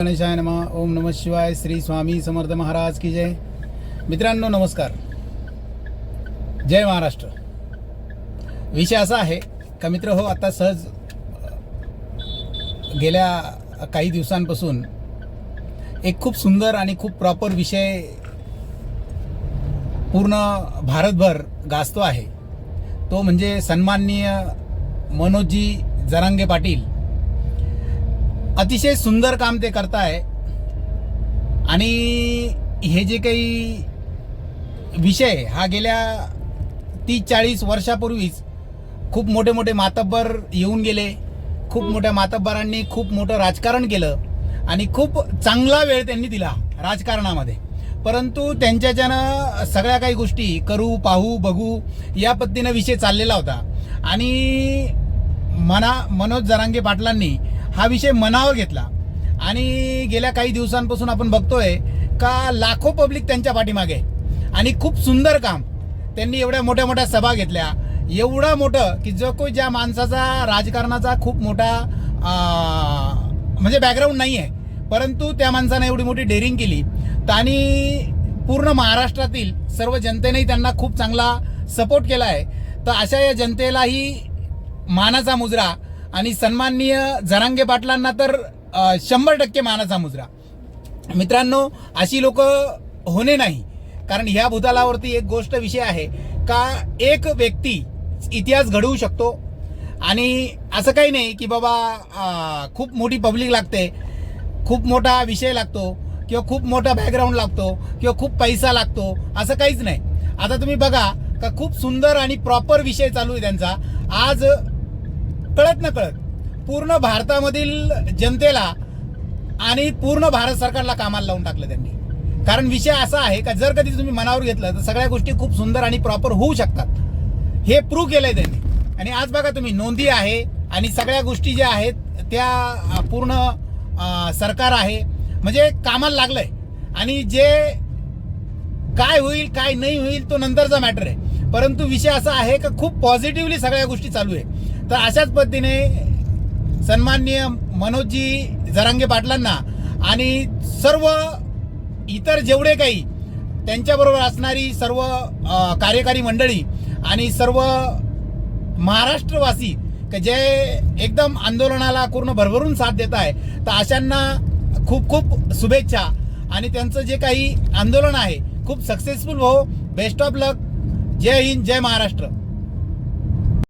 गणेशाय नमः. ओम नमः शिवाय. श्री स्वामी समर्थ महाराज की जय. मित्रांनो नमस्कार. जय महाराष्ट्र. विषय असा आहे का मित्र हो, आता सहज गेल्या काही दिवसांपासून एक खूप सुंदर आणि खूप प्रॉपर विषय पूर्ण भारतभर गाजतो आहे. तो म्हणजे सन्माननीय मनोजजी जरांगे पाटील. अतिशय सुंदर काम ते करताय आणि हे जे काही विषय हा गेल्या 30-40 वर्षापूर्वीच खूप मोठे मोठे मातब्बर येऊन गेले. खूप मोठ्या मातब्बरांनी खूप मोठं राजकारण केलं आणि खूप चांगला वेळ त्यांनी दिला राजकारणामध्ये. परंतु त्यांच्याच्यानं सगळ्या काही गोष्टी करू पाहू बघू या पद्धतीनं विषय चाललेला होता आणि मनोज जरांगे पाटलांनी हा विषय मनावर घेतला आणि गेल्या काही दिवसांपासून आपण बघतोय का लाखो पब्लिक त्यांच्या पाठीमागे आणि खूप सुंदर काम त्यांनी. एवढ्या मोठ्या मोठ्या सभा घेतल्या, एवढं मोठं की जो कोई ज्या माणसाचा राजकारणाचा खूप मोठा म्हणजे बॅकग्राऊंड नाही आहे, परंतु त्या माणसाने एवढी मोठी डेअरिंग केली आणि पूर्ण महाराष्ट्रातील सर्व जनतेनेही त्यांना खूप चांगला सपोर्ट केला आहे. तर अशा या जनतेलाही मानाचा मुजरा आणि सन्माननीय जरांगे पाटलांना तर 100% मानाचा मुजरा. मित्रांनो, अशी लोक होणे नाही, कारण ह्या भूतलावरती एक गोष्ट विषय आहे का एक व्यक्ती इतिहास घडवू शकतो आणि असं काही नाही की बाबा खूप मोठी पब्लिक लागते, खूप मोठा विषय लागतो किंवा खूप मोठा बॅकग्राऊंड लागतो किंवा खूप पैसा लागतो, असं काहीच नाही. आता तुम्ही बघा का खूप सुंदर आणि प्रॉपर विषय चालू आहे त्यांचा. आज कळत न कळत पूर्ण भारतामधील जनतेला आणि पूर्ण भारत सरकारला कामाला लावून टाकलं त्यांनी. कारण विषय असा आहे का जर कधी तुम्ही मनावर घेतलं तर सगळ्या गोष्टी खूप सुंदर आणि प्रॉपर होऊ शकतात, हे प्रूव्ह केलंय त्यांनी. आणि आज बघा तुम्ही, नोंदी आहे आणि सगळ्या गोष्टी ज्या आहेत त्या पूर्ण सरकार आहे म्हणजे कामाला लागलंय. आणि जे काय होईल काय नाही होईल तो नंतरचा मॅटर आहे, परंतु विषय असा आहे का खूप पॉझिटिव्हली सगळ्या गोष्टी चालू आहे. तर अशाच पद्धतीने सन्माननीय मनोजजी जरांगे पाटलांना आणि सर्व इतर जेवढे काही त्यांच्याबरोबर असणारी सर्व कार्यकारी मंडळी आणि सर्व महाराष्ट्रवासी जे एकदम आंदोलनाला पूर्ण भरभरून साथ देत आहे, तर अशांना खूप खूप शुभेच्छा. आणि त्यांचं जे काही आंदोलन आहे खूप सक्सेसफुल हो. Best of luck. जय हिंद, जय महाराष्ट्र.